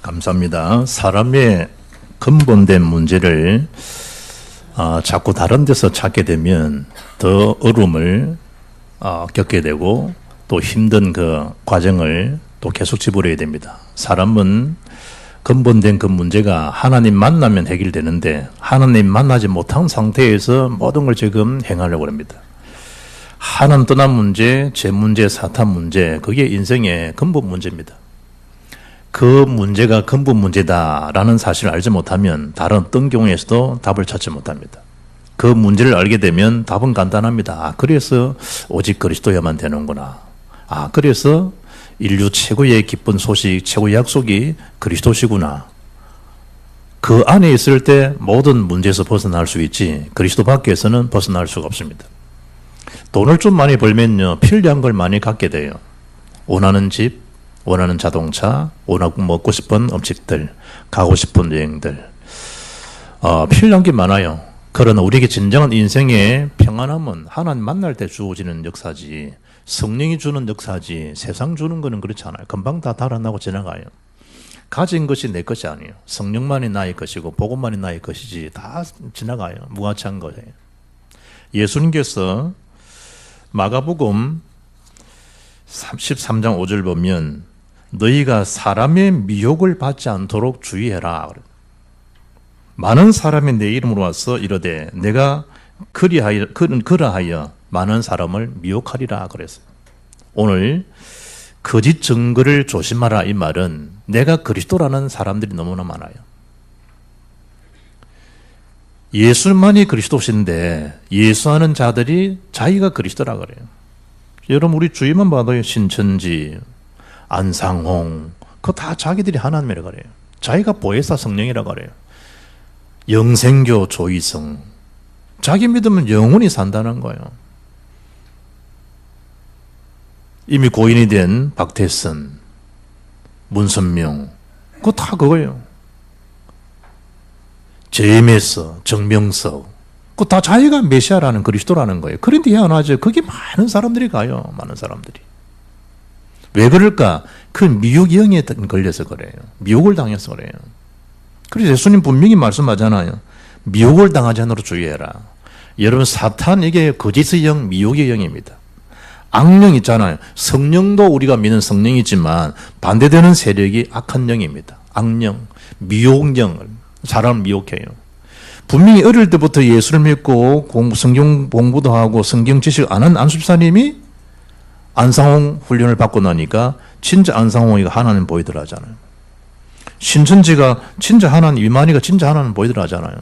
감사합니다. 사람의 근본된 문제를 자꾸 다른 데서 찾게 되면 더 어려움을 겪게 되고 또 힘든 그 과정을 또 계속 지불해야 됩니다. 사람은 근본된 그 문제가 하나님 만나면 해결되는데 하나님 만나지 못한 상태에서 모든 걸 지금 행하려고 합니다. 하나님 떠난 문제, 제 문제, 사탄 문제, 그게 인생의 근본 문제입니다. 그 문제가 근본 문제다라는 사실을 알지 못하면 다른 어떤 경우에서도 답을 찾지 못합니다. 그 문제를 알게 되면 답은 간단합니다. 그래서 오직 그리스도야만 되는구나. 그래서 인류 최고의 기쁜 소식, 최고의 약속이 그리스도시구나. 그 안에 있을 때 모든 문제에서 벗어날 수 있지 그리스도 밖에서는 벗어날 수가 없습니다. 돈을 좀 많이 벌면요, 필요한 걸 많이 갖게 돼요. 원하는 집, 원하는 자동차, 원하고 먹고 싶은 음식들, 가고 싶은 여행들. 필요한 게 많아요. 그러나 우리에게 진정한 인생의 평안함은 하나님 만날 때 주어지는 역사지, 성령이 주는 역사지, 세상 주는 거는 그렇지 않아요. 금방 다 달아나고 지나가요. 가진 것이 내 것이 아니에요. 성령만이 나의 것이고 복음만이 나의 것이지 다 지나가요. 무가치한 거예요. 예수님께서 마가복음 13장 5절 보면 너희가 사람의 미혹을 받지 않도록 주의해라. 많은 사람이 내 이름으로 와서 이르되 내가 그러하여 많은 사람을 미혹하리라 그랬어요. 오늘 거짓 증거를 조심하라 이 말은 내가 그리스도라는 사람들이 너무나 많아요. 예수만이 그리스도신데 예수하는 자들이 자기가 그리스도라 그래요. 여러분 우리 주위만 봐도요. 신천지, 안상홍 그거 다 자기들이 하나님이라 그래요. 자기가 보혜사 성령이라 그래요. 영생교 조이성 자기 믿으면 영원히 산다는 거예요. 이미 고인이 된 박태선, 문선명 그거 다 그거예요. 제임에서 정명석 그거 다 자기가 메시아라는 그리스도라는 거예요. 그런데 희한하죠. 거기 많은 사람들이 가요. 많은 사람들이. 왜 그럴까? 그 미혹영에 걸려서 그래요. 미혹을 당해서 그래요. 그래서 예수님 분명히 말씀하잖아요. 미혹을 당하지 않도록 주의해라. 여러분 사탄 이게 거짓의 영, 미혹의 영입니다. 악령 있잖아요. 성령도 우리가 믿는 성령이지만 반대되는 세력이 악한 영입니다. 악령, 미혹령을 사람을 미혹해요. 분명히 어릴 때부터 예수를 믿고 성경 공부도 하고 성경 지식 안 한 안수집사님이 안상홍 훈련을 받고 나니까 진짜 안상홍이가 하나님 보이더라 하잖아요. 신천지가 진짜 하나님, 이만희가 진짜 하나님 보이더라 하잖아요.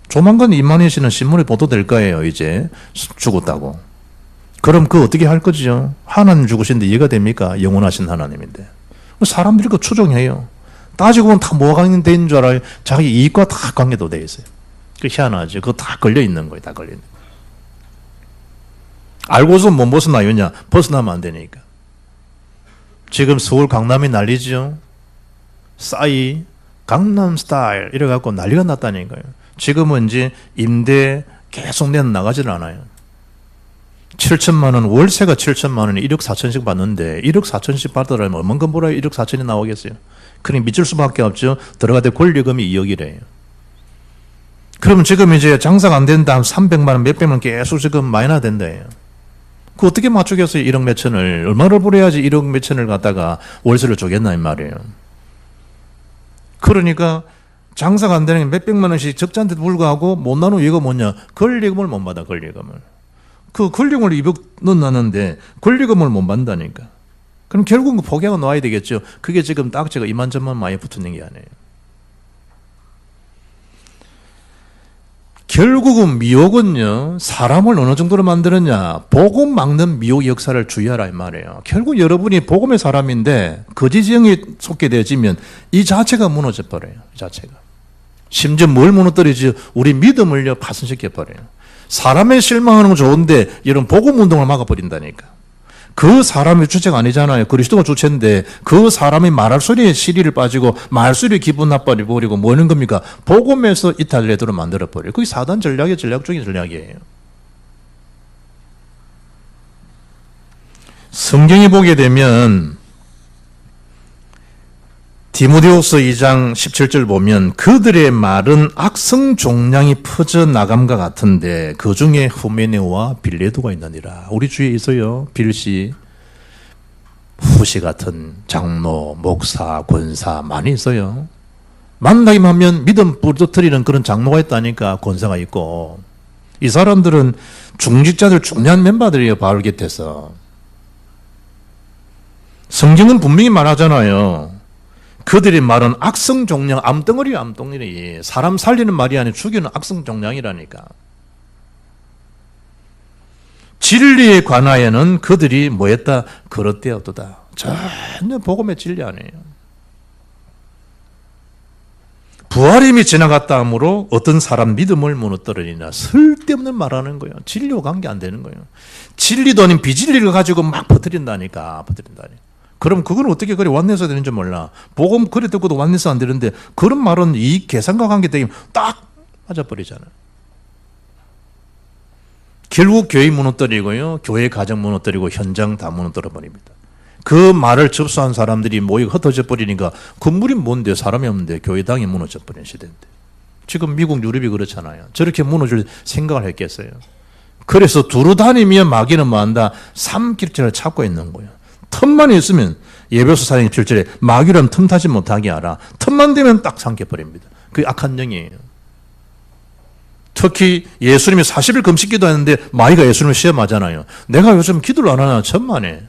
조만간 이만희 씨는 신문에 보도될 거예요. 이제 죽었다고. 그럼 그거 어떻게 할 거죠? 하나님 죽으신데 이해가 됩니까? 영원하신 하나님인데. 사람들이 그거 추정해요. 따지고 보면 다 뭐가 관계된 줄 알아요? 자기 이익과 다 관계도 돼 있어요. 그 희한하죠. 그거 다 걸려 있는 거예요. 다 걸려 있는 거예요. 알고서 못 벗어나요냐? 벗어나면 안 되니까. 지금 서울 강남이 난리죠. 싸이, 강남 스타일 이래갖고 난리가 났다니까요. 지금은 이제 임대 계속 나가질 않아요. 7천만 원, 월세가 7천만 원에 1억 4천씩 받는데 1억 4천씩 받더라면 얼만큼 벌어야 1억 4천이 나오겠어요. 그러니 믿을 수밖에 없죠. 들어갈 때 권리금이 2억이래요. 그러면 지금 이제 장사가 안 된다 하면 300만 원, 몇백만 원 계속 지금 마이너스 된다예요. 그 어떻게 맞추겠어요? 1억 몇천을. 얼마를 벌어야지 1억 몇천을 갖다가 월세를 주겠나 이 말이에요. 그러니까 장사가 안 되는 게 몇백만 원씩 적자한테도 불구하고 못 나누는 이유가 뭐냐? 권리금을 못 받아, 권리금을. 그 권리금을 2억 넣어놨는데 권리금을 못 받는다니까. 그럼 결국은 포기하고 놓아야 되겠죠. 그게 지금 딱지가 이만저만 많이 붙는 게 아니에요. 결국은 미혹은요, 사람을 어느 정도로 만드느냐, 복음 막는 미혹 역사를 주의하라 이 말이에요. 결국 여러분이 복음의 사람인데 거짓형에 속게 되어지면 이 자체가 무너져 버려요. 이 자체가. 심지어 뭘 무너뜨리지? 우리 믿음을요 파손시켜 버려요. 사람에 실망하는 건 좋은데 이런 복음 운동을 막아버린다니까. 그 사람이 주체가 아니잖아요. 그리스도가 주체인데 그 사람이 말할 소리에 시리를 빠지고 말소리에 기분 나빠버리고 뭐 하는 겁니까? 복음에서 이탈되도록 만들어버려요. 그게 사단 전략의 전략 중의 전략이에요. 성경에 보게 되면 디모데후서 2장 17절 보면 그들의 말은 악성 종량이 퍼져나감과 같은데 그 중에 후메네오와 빌레도가 있느니라. 우리 주위에 있어요. 빌시, 후시 같은 장로, 목사, 권사 많이 있어요. 만나기만 하면 믿음 부러뜨리는 그런 장로가 있다니까. 권사가 있고. 이 사람들은 중직자들 중요한 멤버들이에요. 바울 곁에서. 성경은 분명히 말하잖아요. 그들의 말은 악성종량, 암덩어리 암덩어리. 사람 살리는 말이 아니라 죽이는 악성종량이라니까. 진리에 관하여는 그들이 뭐했다? 그릇되었도다. 전혀 복음의 진리 아니에요. 부활임이 지나갔다 하므로 어떤 사람 믿음을 무너뜨리나 쓸데없는 말하는 거예요. 진리와 관계 안 되는 거예요. 진리도 아닌 비진리를 가지고 막 퍼뜨린다니까. 그럼 그건 어떻게 그래 완내서 되는지 몰라. 복음 그래 듣고도 완내서 안 되는데 그런 말은 이 계산과 관계되면 딱 맞아버리잖아요. 결국 교회 무너뜨리고요. 교회 가정 무너뜨리고 현장 다 무너뜨려 버립니다. 그 말을 접수한 사람들이 모이고 흩어져 버리니까 건물이 뭔데 사람이 없는데 교회당이 무너져 버린 시대인데. 지금 미국 유럽이 그렇잖아요. 저렇게 무너질 생각을 했겠어요. 그래서 두루 다니며 마귀는 뭐한다? 삼킬절을 찾고 있는 거예요. 틈만 있으면 예배소 4장 7절에 마귀는 틈타지 못하게 하라. 틈만 되면 딱 삼켜버립니다. 그게 악한 영이에요. 특히 예수님이 40일 금식기도 했는데 마귀가 예수님을 시험하잖아요. 내가 요즘 기도를 안 하나 천만에.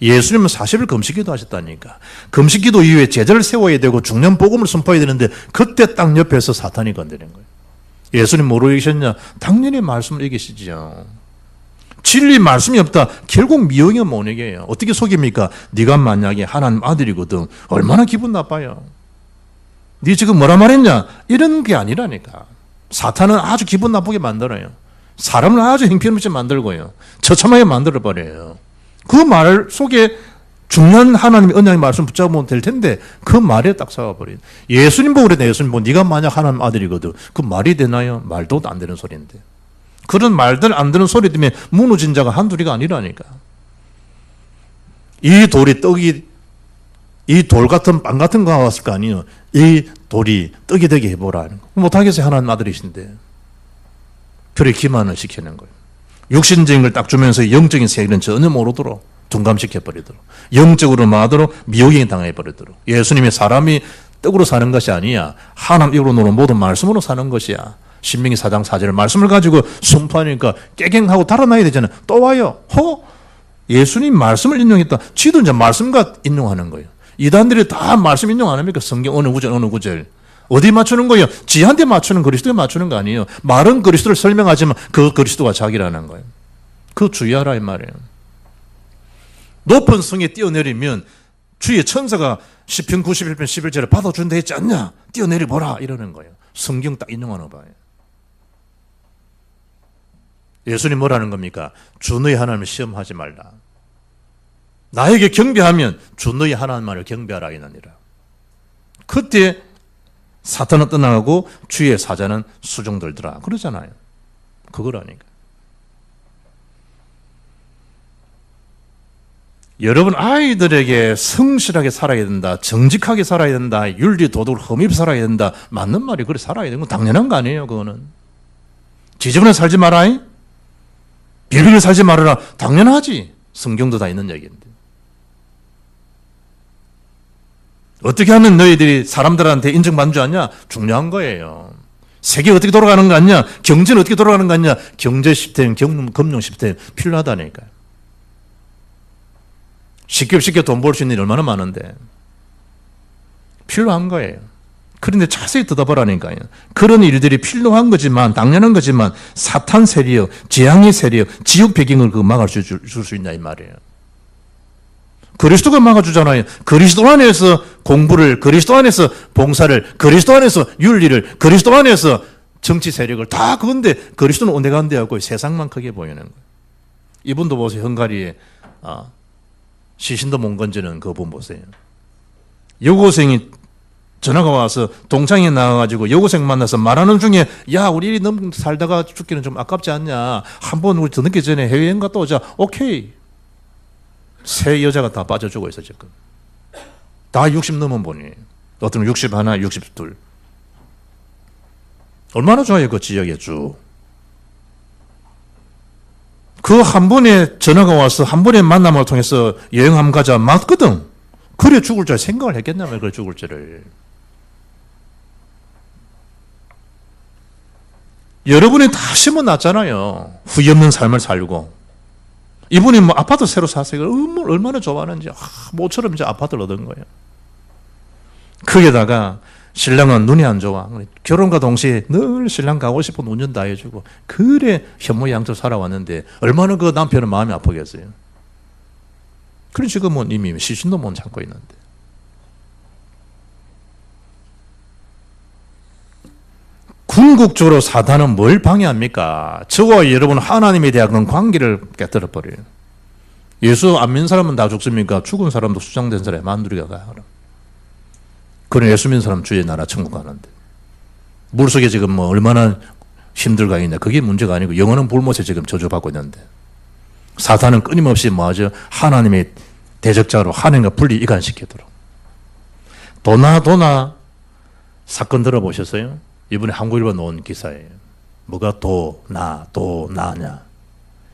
예수님은 40일 금식기도 하셨다니까. 금식기도 이후에 제자를 세워야 되고 중요한 복음을 선포해야 되는데 그때 딱 옆에서 사탄이 건드린 거예요. 예수님 뭐로 이기셨냐? 당연히 말씀을 이기시죠. 진리 말씀이 없다. 결국 미혹이 못 이겨요. 어떻게 속입니까? 네가 만약에 하나님 아들이거든. 얼마나 기분 나빠요. 네 지금 뭐라 말했냐? 이런 게 아니라니까. 사탄은 아주 기분 나쁘게 만들어요. 사람을 아주 형편없이 만들고요. 처참하게 만들어버려요. 그 말 속에 중요한 하나님의 언약의 말씀 붙잡으면 될 텐데 그 말에 딱 싸워버려요. 예수님 보고 그랬네. 예수님 보고 네가 만약 하나님 아들이거든. 그 말이 되나요? 말도 안 되는 소리인데. 그런 말들 안 되는 소리 때문에 무너진 자가 한둘이가 아니라니까. 이 돌 같은 빵 같은 거가 왔을 거 아니에요. 이 돌이 떡이 되게 해보라. 못하겠어요. 하나님 아들이신데. 그래 기만을 시키는 거예요. 육신적인 걸 딱 주면서 영적인 세계는 전혀 모르도록 둔감시켜버리도록 영적으로 마도록 미혹에 당해버리도록. 예수님이 사람이 떡으로 사는 것이 아니야. 하나님 입으로 모든 말씀으로 사는 것이야. 신명기 4장 4절 말씀을 가지고 선포하니까 깨갱하고 달아나야 되잖아요. 또 와요. 예수님 말씀을 인용했다. 지도 이제 말씀과 인용하는 거예요. 이단들이 다 말씀 인용 안 합니까? 성경 어느 구절. 어디 맞추는 거예요? 지한테 맞추는 그리스도에 맞추는 거 아니에요. 말은 그리스도를 설명하지만 그 그리스도가 자기라는 거예요. 그거 주의하라 이 말이에요. 높은 성에 뛰어내리면 주의 천사가 시편 91편 11절에 받아준다 했지 않냐? 뛰어내리 보라 이러는 거예요. 성경 딱 인용하는 거예요. 예수님 뭐라는 겁니까? 주 너희 하나님을 시험하지 말라. 나에게 경배하면 주 너희 하나님만을 경배하라 이느니라. 그때 사탄은 떠나가고 주의 사자는 수종들더라. 그러잖아요. 그거라니까. 여러분 아이들에게 성실하게 살아야 된다. 정직하게 살아야 된다. 윤리 도덕을 흠입 살아야 된다. 맞는 말이 그래 살아야 되는 건 당연한 거 아니에요. 그거는. 지저분하게 살지 마라. 비밀을 살지 말아라. 당연하지. 성경도 다 있는 얘기인데. 어떻게 하면 너희들이 사람들한테 인정받는 줄 아냐? 중요한 거예요. 세계 어떻게 돌아가는 거 아니냐? 경제는 어떻게 돌아가는 거 아니냐? 경제 시스템, 금융 시스템 필요하다니까요. 쉽게 돈 벌 수 있는 일이 얼마나 많은데. 필요한 거예요. 그런데 자세히 들어보라니까요. 그런 일들이 필요한 거지만, 당연한 거지만, 사탄 세력, 재앙의 세력, 지옥 배경을 막을 줄 수 있냐, 이 말이에요. 그리스도가 막아주잖아요. 그리스도 안에서 공부를, 그리스도 안에서 봉사를, 그리스도 안에서 윤리를, 그리스도 안에서 정치 세력을 다 그건데, 그리스도는 온데간데하고 세상만 크게 보이는 거예요. 이분도 보세요. 헝가리에, 시신도 못 건지는 그분 보세요. 여고생이 전화가 와서 동창회 나와가지고 여고생 만나서 말하는 중에 야 우리 너무 살다가 죽기는 좀 아깝지 않냐. 한번 우리 더 늦기 전에 해외여행 갔다 오자. 오케이. 세 여자가 다 빠져주고 있어 지금. 다 60 넘은 분이. 어떤 61, 62. 얼마나 좋아요, 그 지역에 쭉. 그 한 번에 전화가 와서 한 번의 만남을 통해서 여행 한번 가자 맞거든. 그래 죽을 줄 생각을 했겠냐면 그래 죽을 줄을. 여러분이 다 심어놨잖아요. 후회 없는 삶을 살고. 이분이 뭐 아파트 새로 샀어요. 얼마나 좋아하는지. 모처럼 이제 아파트를 얻은 거예요. 거기다가 신랑은 눈이 안 좋아. 결혼과 동시에 늘 신랑 가고 싶은 운전 다 해주고. 그래 현모양처 살아왔는데 얼마나 그 남편은 마음이 아프겠어요. 그래 지금은 이미 시신도 못 찾고 있는데. 궁극적으로 사단은 뭘 방해합니까? 저와 여러분 하나님에 대한 관계를 깨뜨려 버려요. 예수 안 믿는 사람은 다 죽습니까? 죽은 사람도 수장된 사람이 만두리가 가요. 그런 예수 믿는 사람 주의 나라 천국 가는데. 물속에 지금 뭐 얼마나 힘들가 있냐. 그게 문제가 아니고 영원한 불못에 지금 저주받고 있는데. 사탄은 끊임없이 뭐하죠? 하나님의 대적자로 하나님과 분리 이간시키도록. 도나 사건 들어보셨어요? 이번에 한국일보 나온 기사예요. 뭐가 나냐.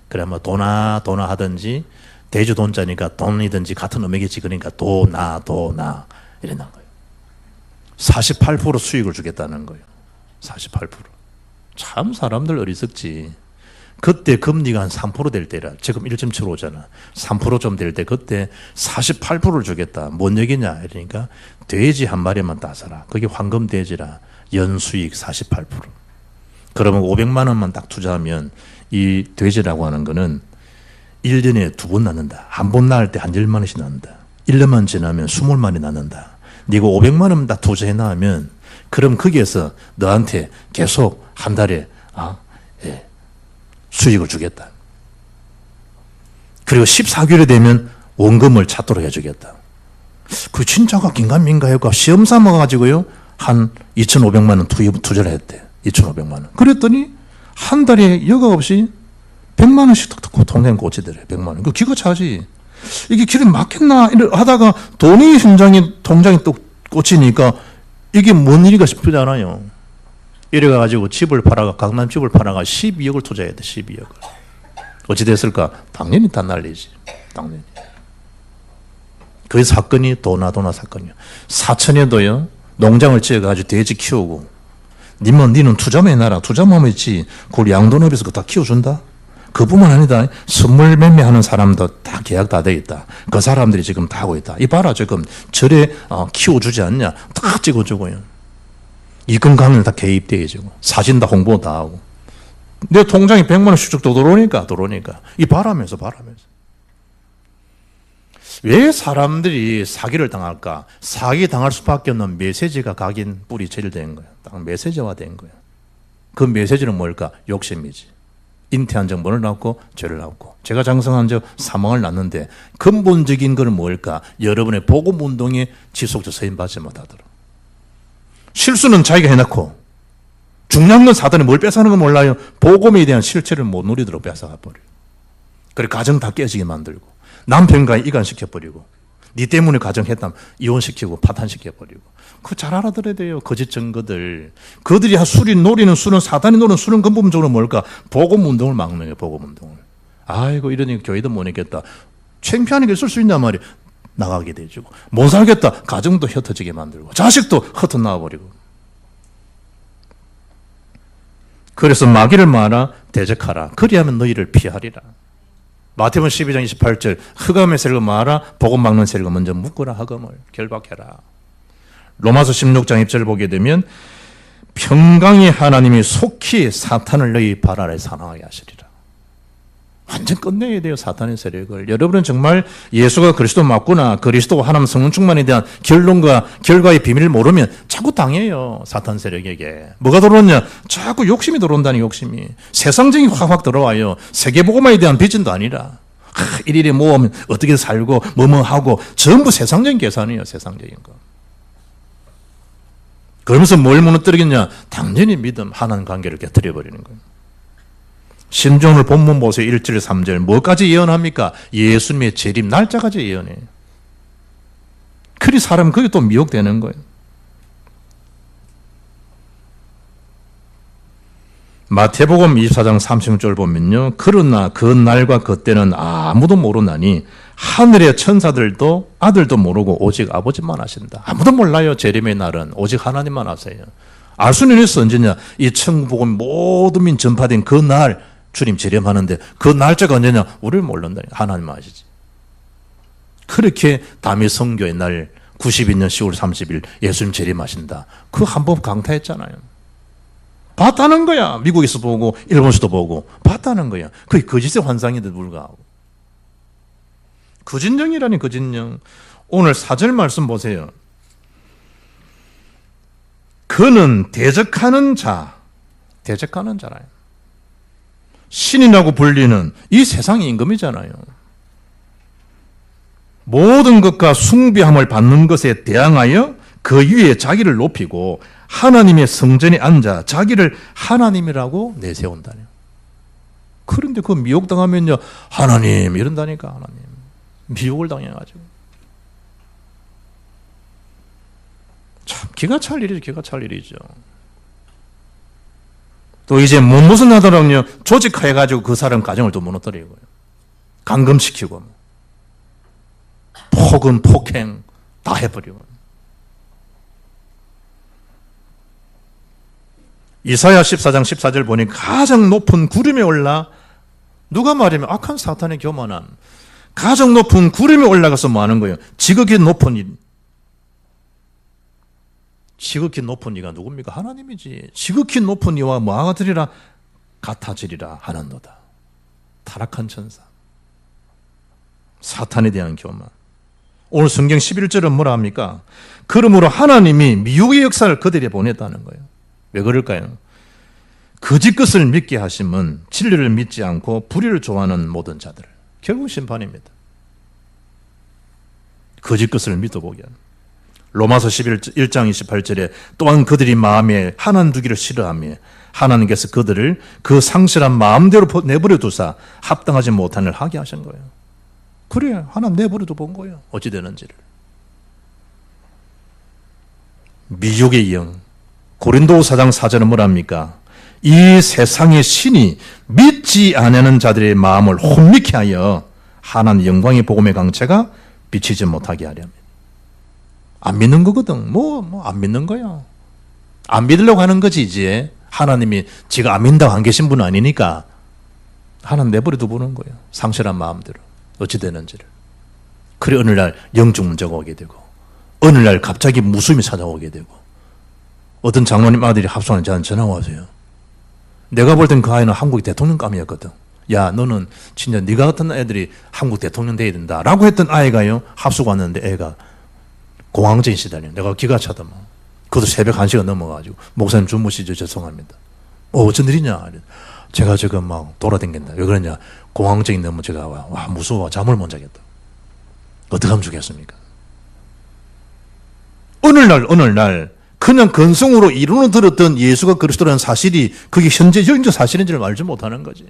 그래 뭐 도나 하든지 대주 돈자니까 돈이든지 같은 의미겠지. 그러니까 도나 이러는 거예요. 48% 수익을 주겠다는 거예요. 48%. 참 사람들 어리석지. 그때 금리가 한 3% 될 때라. 지금 1.75잖아. 3% 좀 될 때 그때 48%를 주겠다. 뭔 얘기냐? 이러니까 돼지 한 마리만 따서라. 그게 황금 돼지라. 연수익 48%. 그러면 500만 원만 딱 투자하면 이 돼지라고 하는 거는 1년에 2번 낳는다. 한 번 낳을 때 한 10만 원씩 낳는다. 1년만 지나면 20마리 낳는다. 네가 500만 원 딱 투자해 놔면 그럼 거기에서 너한테 계속 한 달에 수익을 주겠다. 그리고 14개월이 되면 원금을 찾도록 해주겠다. 그 진짜가 긴가민가 해가 시험 삼아가지고요. 한 2,500만 원 투자를 했대. 2,500만 원. 그랬더니 한 달에 여과 없이 100만 원씩 톡톡 통장 꽂히더래. 100만 원. 그 기가 차지. 이게 길이 막혔나 하다가 돈이 통장에 또 꽂히니까 이게 뭔 일이가 싶잖아요. 이래가지고 집을 팔아가, 강남 집을 팔아가 12억을 투자해야 돼. 12억을. 어찌 됐을까? 당연히 다 날리지. 당연히. 그 사건이 도나 사건이야. 사천에도요. 농장을 지어가지고 돼지 키우고 니는 투자만 해놔라. 투자만 했지. 그걸 양돈업에서 그거 다 키워준다. 그뿐만 아니다. 선물 매매하는 사람도 다 계약 다 돼 있다. 그 사람들이 지금 다 하고 있다. 이 봐라 지금 절에 키워주지 않냐. 다 찍어주고요. 이건 가면 다 개입돼 있고 사진 다 홍보 다 하고. 내 통장에 100만 원씩 쭉 들어오니까 이 바라면서. 왜 사람들이 사기를 당할까? 사기 당할 수밖에 없는 메시지가 각인 뿌리 체질된 거야. 딱 메시지화된 거야. 그 메시지는 뭘까? 욕심이지. 인태한 정보를 낳고 죄를 낳고 제가 장성한 저 사망을 낳는데 근본적인 건 뭘까? 여러분의 복음 운동에 지속적으로 서임받지 못하도록. 실수는 자기가 해놓고 중요한 건 사단이 뭘 뺏어가는 건 몰라요. 복음에 대한 실체를 못 누리도록 뺏어가 버려요. 그래 가정 다 깨지게 만들고 남편과 이간시켜버리고 네 때문에 가정했다면 이혼시키고 파탄시켜버리고 그거 잘 알아들어야 돼요. 거짓 증거들. 그들이 노리는 술은 사단이 노리는 술은 근본적으로 뭘까? 복음 운동을 막는 거예요. 복음 운동을. 아이고 이러니 교회도 못 있겠다. 창피한 게 있을 수 있단 말이에요. 나가게 되주고 못 살겠다. 가정도 흩어지게 만들고 자식도 흩어 나와버리고. 그래서 마귀를 말아 대적하라. 그리하면 너희를 피하리라. 마태복음 12장 28절 흑암의 세력을 말아 복음 막는 세력을 먼저 묶으라. 흑암을 결박해라. 로마서 16장 1절 보게 되면 평강의 하나님이 속히 사탄을 너희 발 아래 사나하게 하시리라. 완전 끝내야 돼요. 사탄의 세력을. 여러분은 정말 예수가 그리스도 맞구나, 그리스도와 하나님 성령 충만에 대한 결론과 결과의 비밀을 모르면 자꾸 당해요. 사탄 세력에게. 뭐가 들어오냐? 자꾸 욕심이 들어온다니. 욕심이. 세상적인 확 들어와요. 세계복음화에 대한 비전도 아니라 일일이 모으면 어떻게 살고 뭐뭐 하고 전부 세상적인 계산이에요. 세상적인 거. 그러면서 뭘 무너뜨리겠냐? 당연히 믿음, 하나님 관계를 깨뜨려버리는 거예요. 신조어를 본문 보세요. 1절 3절 뭐까지 예언합니까? 예수님의 재림 날짜까지 예언해요. 그리 사람 그게 또 미혹되는 거예요. 마태복음 24장 36절 보면요. 그러나 그 날과 그 때는 아무도 모르나니 하늘의 천사들도 아들도 모르고 오직 아버지만 아신다. 아무도 몰라요. 재림의 날은. 오직 하나님만 아세요. 알 수는 있어. 언제냐. 이 천국복음 모든 민 전파된 그 날 주님 재림하는데 그 날짜가 언제냐. 우리를 모른다. 하나님만 아시지. 그렇게 다미 성교의 날 92년 10월 30일 예수님 재림하신다. 그 한 번 강타했잖아요. 봤다는 거야. 미국에서 보고 일본에서도 보고 봤다는 거야. 그게 거짓의 환상인데도 불구하고. 거짓령이라니 거짓령. 오늘 4절 말씀 보세요. 그는 대적하는 자, 대적하는 자라요. 신이라고 불리는 이 세상의 임금이잖아요. 모든 것과 숭배함을 받는 것에 대항하여 그 위에 자기를 높이고 하나님의 성전에 앉아 자기를 하나님이라고 내세운다네요. 그런데 그 미혹당하면요. 하나님 이런다니까. 하나님. 미혹을 당해가지고. 참 기가 찰 일이죠. 기가 찰 일이죠. 또 이제 무슨 하더라고요. 조직화해가지고 그 사람 가정을 또 무너뜨리고요. 감금시키고 폭언, 폭행 다 해버리고. 이사야 14장 14절 보니 가장 높은 구름에 올라 누가 말하면 악한 사탄의 교만함. 가장 높은 구름에 올라가서 뭐 하는 거예요? 지극히 높은 이. 지극히 높은 이가 누굽니까? 하나님이지. 지극히 높은 이와 뭐하리라? 같아지리라 하는도다. 타락한 천사. 사탄에 대한 교만. 오늘 성경 11절은 뭐라 합니까? 그러므로 하나님이 미혹의 역사를 그들에 보냈다는 거예요. 왜 그럴까요? 거짓 것을 믿게 하심은 진리를 믿지 않고 불의를 좋아하는 모든 자들. 결국 심판입니다. 거짓 것을 믿어보게 하는. 로마서 1장 28절에 또한 그들이 마음에 하나님 두기를 싫어하며 하나님께서 그들을 그 상실한 마음대로 내버려 두사 합당하지 못한 일을 하게 하신 거예요. 그래, 하나님 내버려 둔 거예요. 어찌 되는지를. 미혹의 영. 고린도후 4장 4절은 뭐랍니까? 이 세상의 신이 믿지 않는 자들의 마음을 혼미케 하여 하나님 영광의 복음의 강체가 비치지 못하게 하려면. 안 믿는 거거든. 안 믿는 거야. 안 믿으려고 하는 거지, 이제. 하나님이 지가 안 믿는다고 안 계신 분은 아니니까. 하나님 내버려 두는 거예요. 상실한 마음대로. 어찌 되는지를. 그래, 어느 날 영적 문제가 오게 되고, 어느 날 갑자기 무수임이 찾아오게 되고, 어떤 장로님 아들이 합숙하는 저한테 전화가 와서요. 내가 볼 땐 그 아이는 한국 대통령감이었거든. 야, 너는 진짜 네가 같은 애들이 한국 대통령 돼야 된다. 라고 했던 아이가요. 합숙 왔는데 애가 공황증이 시달려. 내가 기가 차더만. 그것도 새벽 1시가 넘어가지고 목사님 주무시죠. 죄송합니다. 어쩐 일이냐. 제가 지금 막 돌아다닌다. 왜 그러냐. 공황증이 너무 제가 와 무서워. 잠을 못 자겠다. 어떻게 하면 좋겠습니까? 어느 날 그냥 근성으로 이론을 들었던 예수가 그리스도라는 사실이 그게 현재 영적 사실인지를 알지 못하는 거지.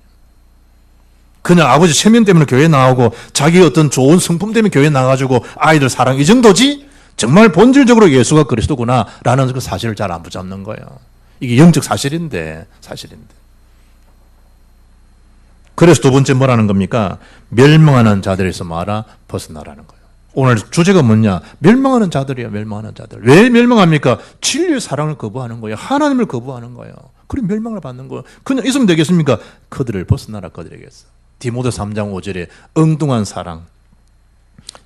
그냥 아버지 체면 때문에 교회 나오고 자기 어떤 좋은 성품 때문에 교회 나가지고 아이들 사랑 이 정도지 정말 본질적으로 예수가 그리스도구나 라는 그 사실을 잘 안 붙잡는 거예요. 이게 영적 사실인데. 그래서 두 번째 뭐라는 겁니까? 멸망하는 자들에서 말아 벗어나라는 거예요. 오늘 주제가 뭐냐? 멸망하는 자들이야. 멸망하는 자들. 왜 멸망합니까? 진리의 사랑을 거부하는 거예요. 하나님을 거부하는 거예요. 그럼 멸망을 받는 거예요. 그냥 있으면 되겠습니까? 그들을 벗어나라 그들에게서. 디모데 3장 5절에 엉뚱한 사랑,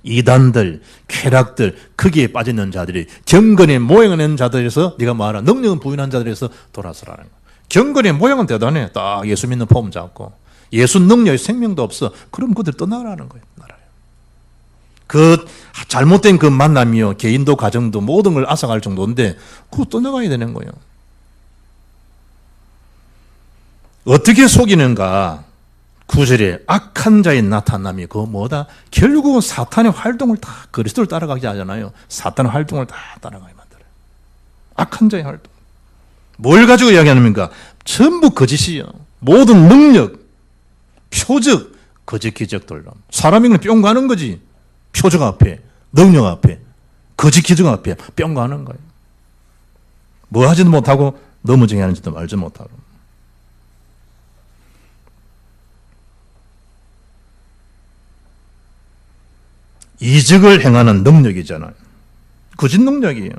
이단들, 쾌락들, 거기에 빠지는 자들이 경건의 모양을 낸 자들에서 네가 말하라. 능력은 부인한 자들에서 돌아서라는 거예요. 경건의 모양은 대단해. 딱 예수 믿는 폼 잡고 예수 능력의 생명도 없어. 그럼 그들 떠나라는 거예요. 그 잘못된 그 만남이요. 개인도 가정도 모든 걸 앗아갈 정도인데 그거 떠나가야 되는 거예요. 어떻게 속이는가? 9절에 악한 자의 나타남이 그거 뭐다? 결국은 사탄의 활동을 다 그리스도를 따라가게 하잖아요. 사탄의 활동을 다 따라가게 만들어요. 악한 자의 활동. 뭘 가지고 이야기하는가? 전부 거짓이요. 모든 능력, 표적, 거짓 기적들로. 사람이 그냥 뿅 가는 거지. 표적 앞에, 능력 앞에, 거짓 기적 앞에 뿅 가는 거예요. 뭐 하지도 못하고 너무 정의하는지도 알지 못하고. 이적을 행하는 능력이잖아요. 거짓 능력이에요.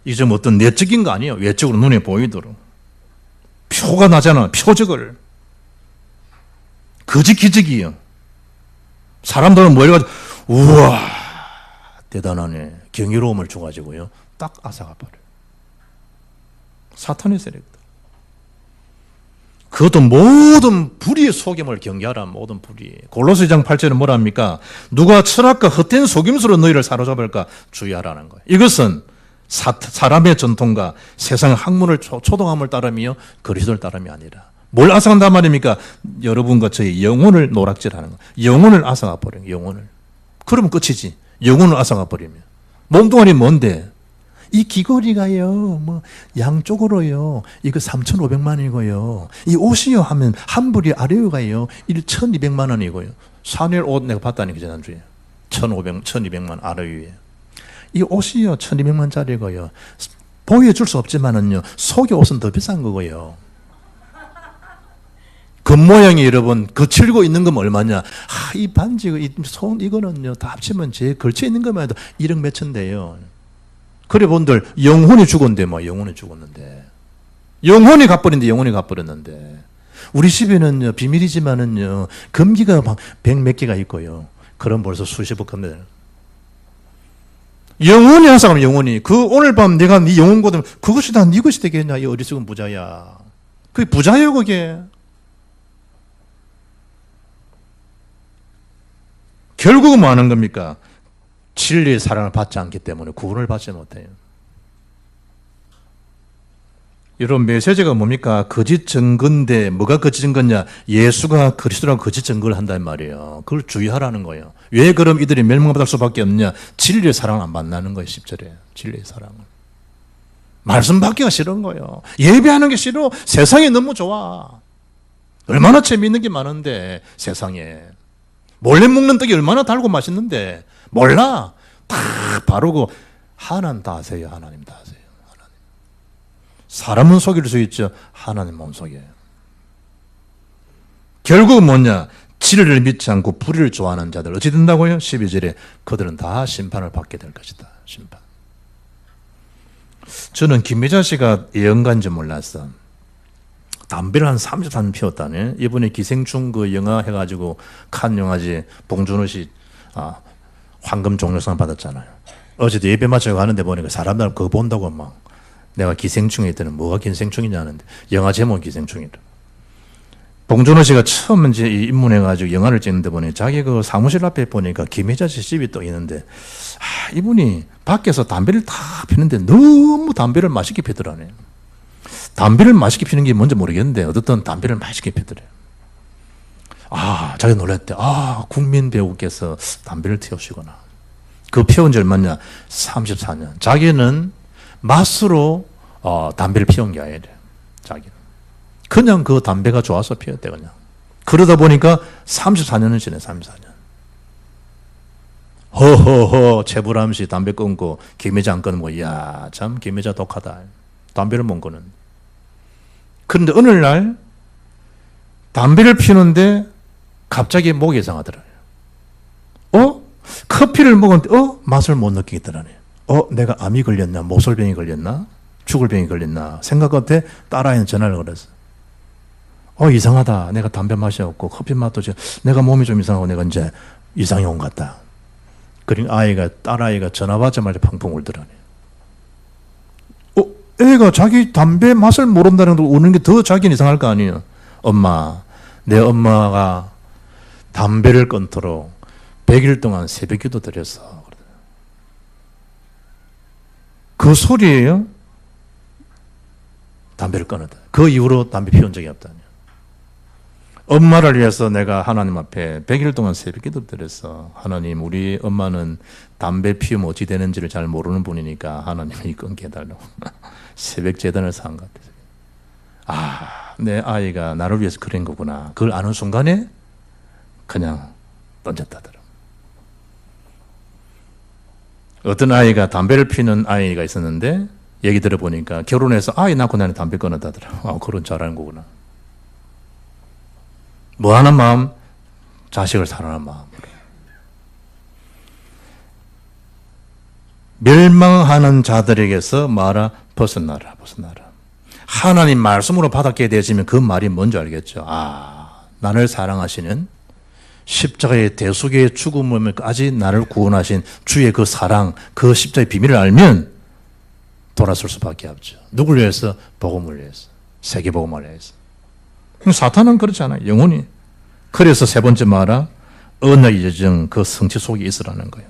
이게 좀 어떤 내적인 거 아니에요. 외적으로 눈에 보이도록. 표가 나잖아. 표적을. 거짓 기적이에요. 사람들은 몰려가지고 우와 대단하네. 경이로움을 줘가지고요. 딱 앗아가 버려요. 사탄의 세력들. 그것도 모든 불의의 속임을 경계하라. 모든 불의. 골로새 2장 8절은 뭐라 합니까? 누가 철학과 헛된 속임수로 너희를 사로잡을까 주의하라는 거예요. 이것은 사람의 전통과 세상의 학문을 초동함을 따름이요 그리스도를 따름이 아니라 뭘 앗아간단 말입니까? 여러분과 저의 영혼을 노락질하는 거. 영혼을 앗아가 버려요. 영혼을. 그러면 끝이지. 영혼을 앗아가 버리면. 몸뚱아리 뭔데? 이 귀걸이가요, 뭐, 양쪽으로요, 이거 3,500만 원이고요. 이 옷이요 하면, 한 불이 아래요가요, 1,200만 원이고요. 샤넬 옷 내가 봤다니까, 지난주에. 1,200만 원 아래요에. 이 옷이요, 1,200만 원짜리고요. 보여줄 수 없지만은요, 속의 옷은 더 비싼 거고요. 겉모양이 여러분, 거칠고 있는 건 얼마냐? 이 반지, 이거는요, 다 합치면 제 걸쳐 있는 것만 해도 1억 몇천대요. 그래 본들 영혼이 죽었는데 뭐 영혼이 죽었는데 영혼이 가버렸는데 영혼이 가버렸는데 우리 집에는요 비밀이지만은요 금기가 막 100몇 개가 있고요. 그럼 벌써 수십억 겁니다. 영혼이 한 사람 영혼이 그 오늘 밤 내가 네 영혼 거두면 그것이 다 네 것이 되겠냐 이 어리석은 부자야. 그게 부자예요 그게. 결국은 뭐 하는 겁니까? 진리의 사랑을 받지 않기 때문에 구원을 받지 못해요. 여러분 메시지가 뭡니까? 거짓 증거인데 뭐가 거짓 증거냐? 예수가 그리스도라고 거짓 증거를 한단 말이에요. 그걸 주의하라는 거예요. 왜 그럼 이들이 멸망받을 수밖에 없냐? 진리의 사랑을 안 만나는 거예요. 10절에. 진리의 사랑을. 말씀 받기가 싫은 거예요. 예배하는 게 싫어. 세상이 너무 좋아. 얼마나 재미있는 게 많은데 세상에. 몰래 먹는 떡이 얼마나 달고 맛있는데 몰라. 다 바르고 하나님 다 아세요. 하나님 다 아세요. 하나님. 사람은 속일 수 있죠. 하나님 못 속여요. 결국은 뭐냐? 진리를 믿지 않고 불의를 좋아하는 자들 어찌 된다고요? 12절에 그들은 다 심판을 받게 될 것이다. 심판. 저는 김미자 씨가 예언가인지 몰랐어. 담배를 한 30단 피웠다네. 이번에 기생충 그 영화 해가지고 칸 영화제 봉준호 씨 황금 종려상 받았잖아요. 어제도 예배 마치고 가는데 보니까 사람들 그거 본다고 막 내가 기생충에 있더니 뭐가 기생충이냐 하는데 영화 제목은 기생충이라. 봉준호 씨가 처음 이제 입문해가지고 영화를 찍는데 보니 자기 그 사무실 앞에 보니까 김혜자 씨 집이 또 있는데 이분이 밖에서 담배를 다 피는데 너무 담배를 맛있게 피더라네. 담배를 맛있게 피는 게 뭔지 모르겠는데 어떻든 담배를 맛있게 피더래요. 자기 놀랐대. 국민 배우께서 담배를 태우시구나. 그 피운 지 얼마냐? 34년. 자기는 맛으로 담배를 피운 게 아니래. 자기는. 그냥 그 담배가 좋아서 피웠대 그냥. 그러다 보니까 34년을 지내. 34년. 허허허 최불암 씨 담배 끊고 김혜자 안 끊고 이야 참 김혜자 독하다. 담배를 못 끊는. 그런데 어느 날 담배를 피우는데 갑자기 목이 이상하더라고요. 커피를 먹었는데 맛을 못 느끼겠더라네. 내가 암이 걸렸나? 모솔병이 걸렸나? 죽을 병이 걸렸나? 생각 끝에 딸아이는 전화를 걸었어. 이상하다. 내가 담배 맛이 없고 커피 맛도 내가 몸이 좀 이상하고 내가 이제 이상이 온 것 같다. 그러니까 딸아이가 전화 받자마자 펑펑 울더라네. 애가 자기 담배 맛을 모른다는 걸 우는 게 더 자기는 이상할 거 아니에요. 엄마, 내 엄마가 담배를 끊도록 100일 동안 새벽기도 드렸어. 그 소리예요. 담배를 끊었다. 그 이후로 담배 피운 적이 없다니. 엄마를 위해서 내가 하나님 앞에 100일 동안 새벽기도 드렸어. 하나님, 우리 엄마는 담배 피우면 어찌 되는지를 잘 모르는 분이니까 하나님이 끊게 해달라고. 새벽 재단을 산 것 같아요. 내 아이가 나를 위해서 그런 거구나. 그걸 아는 순간에 그냥 던졌다더라. 어떤 아이가 담배를 피우는 아이가 있었는데 얘기 들어보니까 결혼해서 아이 낳고 나는 담배 끊었다더라. 그런 잘하는 거구나. 뭐 하는 마음? 자식을 사랑하는 마음으로. 멸망하는 자들에게서 말아 벗어나라, 벗어나라. 하나님 말씀으로 바닥에 대지면 그 말이 뭔지 알겠죠? 나를 사랑하시는 십자가의 대속의 죽음을까지 나를 구원하신 주의 그 사랑, 그 십자가의 비밀을 알면 돌아설 수밖에 없죠. 누굴 위해서? 복음을 위해서. 세계복음을 위해서. 사탄은 그렇지 않아요. 영혼이. 그래서 세 번째 말아 언약의 여정 그 성취 속에 있으라는 거예요.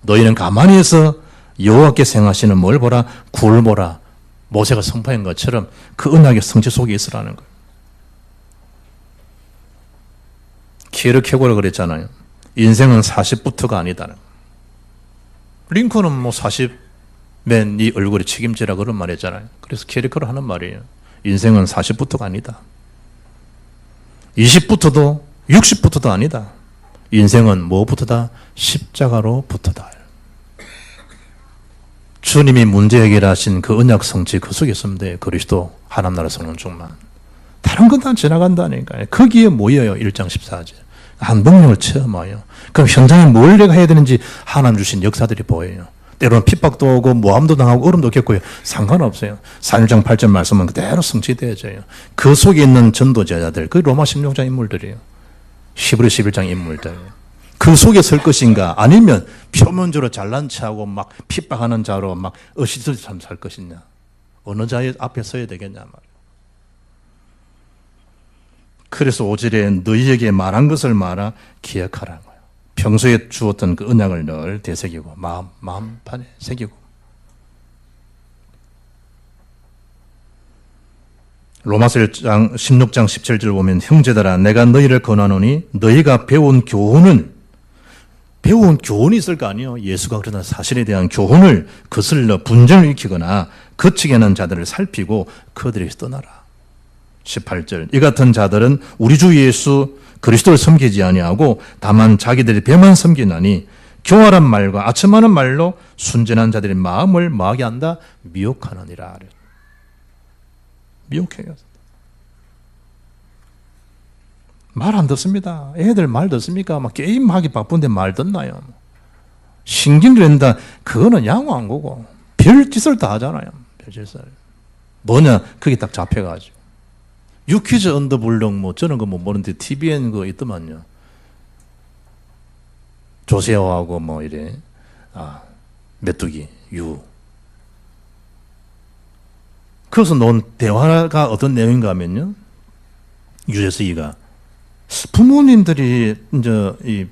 너희는 가만히 있어 여호와께 생하시는 뭘 보라? 굴 보라. 모세가 선포한 것처럼 그 언약의 성취 속에 있으라는 거예요. 키르케고르가 그랬잖아요. 인생은 40부터가 아니다는. 링컨은 뭐 40맨 네 얼굴에 책임지라 그런 말 했잖아요. 그래서 키르케고르 하는 말이에요. 인생은 40부터가 아니다. 20부터도 60부터도 아니다. 인생은 뭐부터다? 십자가로부터다. 주님이 문제 해결하신 그 언약 성취 그 속에 있으면 돼요. 그리스도 하나님 나라 성령 충만. 다른 건 다 지나간다니까요. 거기에 모여요. 1장 14절. 한 능력을 체험해요. 그럼 현장에 뭘 내가 해야 되는지 하나님 주신 역사들이 보여요. 때로는 핍박도 오고 모함도 당하고 어려움도 겪고요. 상관없어요. 4장 8절 말씀은 그대로 성취되어져요. 그 속에 있는 전도 제자들, 그 로마 16장 인물들이에요. 히브리 11장 인물들. 그 속에 설 것인가? 아니면 표면적으로 잘난 체하고 막 핍박하는 자로 막 어시스트 살 것이냐? 어느 자의 앞에 서야 되겠냐 말이에요. 그래서 5절에 너희에게 말한 것을 말아 기억하라는 거예요. 평소에 주었던 그 언약을 늘 되새기고 마음판에 새기고. 로마서 16장 17절 보면 형제들아 내가 너희를 권하노니 너희가 배운 교훈이 있을 거 아니에요. 예수가 그러나 사실에 대한 교훈을 거슬러 분쟁을 일으키거나 거치게 하는 자들을 살피고 그들에게서 떠나라. 18절 이 같은 자들은 우리 주 예수 그리스도를 섬기지 아니하고 다만 자기들의 배만 섬기나니 교활한 말과 아첨하는 말로 순전한 자들의 마음을 마하게 한다. 미혹하느니라. 미혹해요. 말 안 듣습니다. 애들 말 듣습니까? 막 게임하기 바쁜데 말 듣나요? 신경질 낸다. 그거는 양호한 거고 별짓을 다 하잖아요. 별짓을. 뭐냐? 그게 딱 잡혀가지고. 유퀴즈 언더 블록 뭐 저는 거 못 보는데 TVN 그거 있더만요. 조세호하고 뭐 이래 메뚜기 유. 그래서 논 대화가 어떤 내용인가 하면요. 유재석이가 부모님들이 이제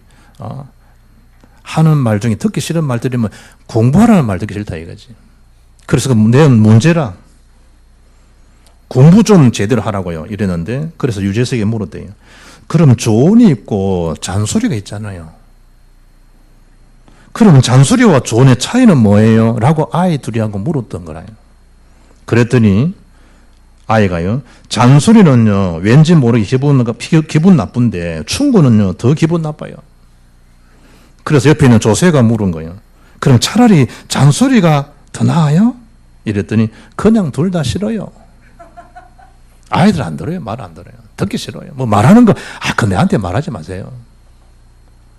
하는 말 중에 듣기 싫은 말들이면 공부하라는 말 듣기 싫다 이거지. 그래서 내 문제라. 공부 좀 제대로 하라고요. 이랬는데 그래서 유재석이 물었대요. 그럼 조언이 있고 잔소리가 있잖아요. 그럼 잔소리와 조언의 차이는 뭐예요? 라고 아이 둘이하고 물었던 거라요. 그랬더니 아이가요. 잔소리는요. 왠지 모르게 기분 나쁜데 충고는요. 더 기분 나빠요. 그래서 옆에 있는 조세가 물은 거예요. 그럼 차라리 잔소리가 더 나아요? 이랬더니 그냥 둘 다 싫어요. 아이들 안 들어요. 말 안 들어요. 듣기 싫어요. 뭐 말하는 거, 그 내한테 말하지 마세요.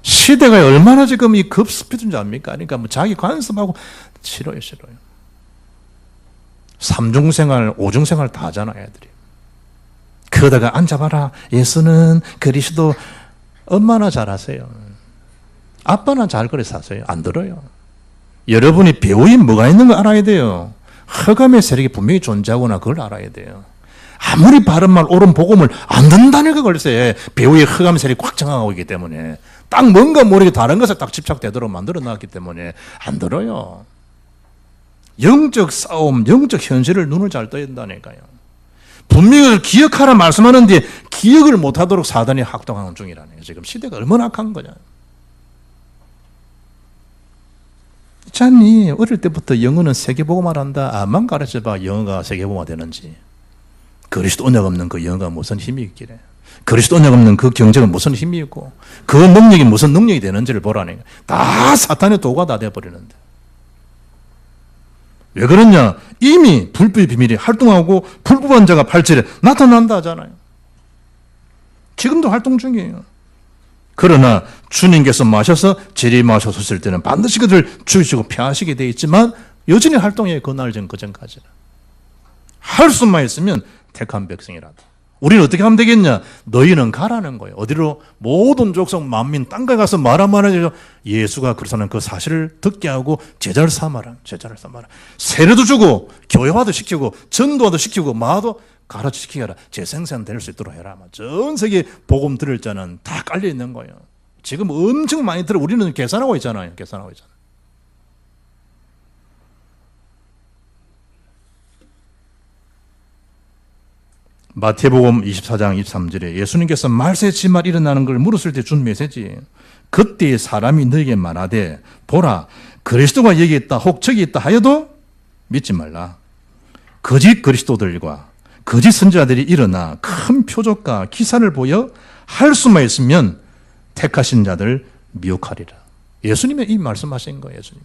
시대가 얼마나 지금 이 급스피드인지 압니까? 그러니까 뭐 자기 관습하고 싫어요. 삼중생활, 오중생활 다 하잖아, 애들이. 그러다가 앉아봐라. 예수는 그리스도 얼마나 잘하세요. 아빠나 잘 그래 사세요. 안 들어요. 여러분이 배우에 뭐가 있는 거 알아야 돼요. 허감의 세력이 분명히 존재하거나 그걸 알아야 돼요. 아무리 바른 말, 옳은 복음을 안 듣는다는 거 걸세. 배우의 흑암 세력이 꽉 장악하고 있기 때문에 딱 뭔가 모르게 다른 것에 딱 집착되도록 만들어 놨기 때문에 안 들어요. 영적 싸움, 영적 현실을 눈을 잘 떠야 된다니까요. 분명히 기억하라 말씀하는데 기억을 못하도록 사단이 학동하는 중이라는 거예요. 지금 시대가 얼마나 악한 거냐. 자니 어릴 때부터 영어는 세계보고만 한다. 암만 가르쳐봐 영어가 세계보고가 되는지. 그리스도 언약 없는 그 영어가 무슨 힘이 있기래. 그리스도 언약 없는 그 경제가 무슨 힘이 있고 그 능력이 무슨 능력이 되는지를 보라니. 다 사탄의 도구가 다 돼버리는데. 왜 그러냐? 이미 불법의 비밀이 활동하고 불법한 자가 8절에 나타난다 하잖아요. 지금도 활동 중이에요. 그러나 주님께서 마셔서 재림하셨을 때는 반드시 그들을 죽이시고 폐하시게 되어 있지만 여전히 활동해. 그날 전 그전까지는. 할 수만 있으면 택한 백성이라도. 우리는 어떻게 하면 되겠냐? 너희는 가라는 거예요. 어디로? 모든 족속 만민 땅가에 가서 말하면 예수가 그렇다는 그 사실을 듣게 하고 제자를 삼아라. 제자를 삼아라. 세례도 주고 교회화도 시키고 전도화도 시키고 마도 가르치게 하라. 재생산 될 수 있도록 해라. 전 세계 복음 들을 자는 다 깔려 있는 거예요. 지금 엄청 많이 들어. 우리는 계산하고 있잖아요. 계산하고 있잖아요. 마태복음 24장 23절에 예수님께서 말세 지말 일어나는 걸 물었을 때 준 메시지. 그때 사람이 너에게 말하되 보라 그리스도가 여기 있다 혹 저기 있다 하여도 믿지 말라. 거짓 그리스도들과 거짓 선지자들이 일어나 큰 표적과 기사를 보여 할 수만 있으면 택하신 자들 미혹하리라. 예수님이 이 말씀하신 거예요. 예수님.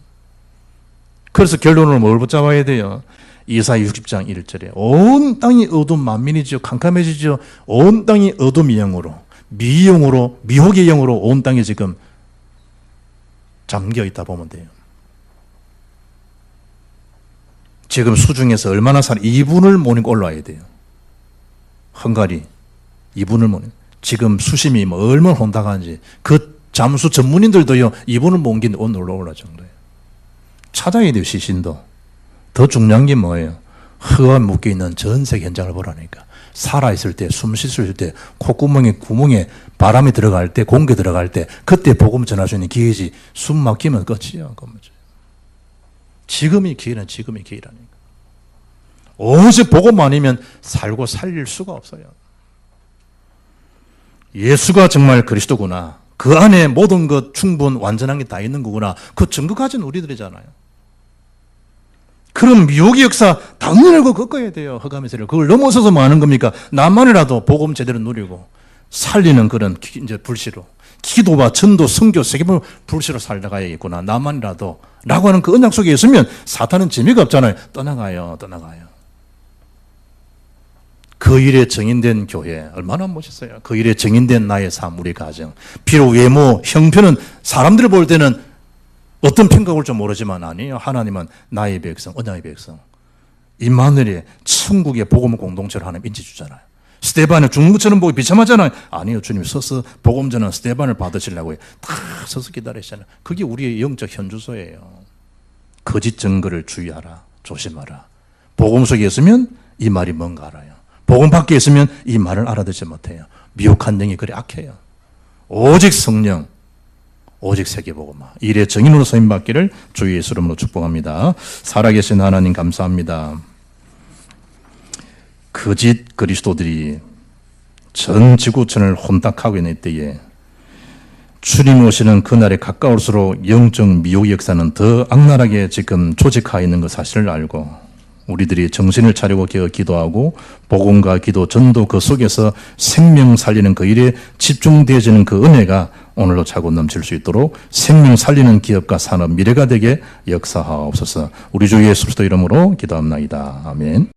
그래서 결론을 뭘 붙잡아야 돼요? 이사야 60장 1절에 온 땅이 어둠 만민이죠. 캄캄해지죠. 온 땅이 어둠의 영으로 미영으로 미혹의 영으로 온 땅이 지금 잠겨 있다 보면 돼요. 지금 수중에서 얼마나 2분을 모니까 올라와야 돼요. 헝가리 2분을 모니 지금 수심이 뭐 얼마나 혼탁한지 그 잠수 전문인들도요 2분을 모으는데 오늘 올라올 정도예요. 찾아야 돼요. 시신도. 더 중요한 게 뭐예요? 흙에 묶여있는 전 세계 현장을 보라니까. 살아있을 때, 숨 쉴 때, 구멍에 바람이 들어갈 때, 공기 들어갈 때, 그때 복음 전할 수 있는 기회지. 숨 막히면 끝이야. 지금이 기회는 지금이 기회라니까. 오직 복음 아니면 살고 살릴 수가 없어요. 예수가 정말 그리스도구나. 그 안에 모든 것 충분 완전한 게 다 있는 거구나. 그 증거 가진 우리들이잖아요. 그럼 미혹의 역사 당연히 그거 겪어야 돼요. 흑암에서를. 그걸 넘어서서 뭐 하는 겁니까? 나만이라도 복음 제대로 누리고 살리는 그런 이제 불씨로 기도와 전도, 선교, 세계적으로 불씨로 살아가야겠구나. 나만이라도 라고 하는 그 언약 속에 있으면 사탄은 재미가 없잖아요. 떠나가요. 그 일에 정인된 교회 얼마나 멋있어요. 그 일에 정인된 나의 삶, 우리 가정. 비록 외모, 형편은 사람들이 볼 때는 어떤 평가가 올지 모르지만 아니에요. 하나님은 나의 백성, 언약의 백성. 임마누엘이 천국의 복음 공동체를 하나님 인지 주잖아요. 스데반을 죽는 것처럼 보기 비참하잖아요. 아니요. 주님 서서 복음 전한 스데반을 받으시려고 해요. 다 서서 기다리시잖아요. 그게 우리의 영적 현주소예요. 거짓 증거를 주의하라. 조심하라. 복음 속에 있으면 이 말이 뭔가 알아요. 복음 밖에 있으면 이 말을 알아듣지 못해요. 미혹한 영이 그리 악해요. 오직 성령, 오직 세계복음화. 일의 정인으로 서임받기를 주 예수 이름으로 축복합니다. 살아계신 하나님 감사합니다. 거짓 그리스도들이 전 지구촌을 혼탁하고 있는 때에 주님 오시는 그날에 가까울수록 영적 미혹의 역사는 더 악랄하게 지금 조직하여 있는 것 사실을 알고 우리들이 정신을 차리고 기도하고 복음과 기도, 전도 그 속에서 생명 살리는 그 일에 집중되어지는 그 은혜가 오늘도 차고 넘칠 수 있도록 생명 살리는 기업과 산업 미래가 되게 역사하옵소서. 우리 주 예수 그리스도 이름으로 기도합나이다. 아멘.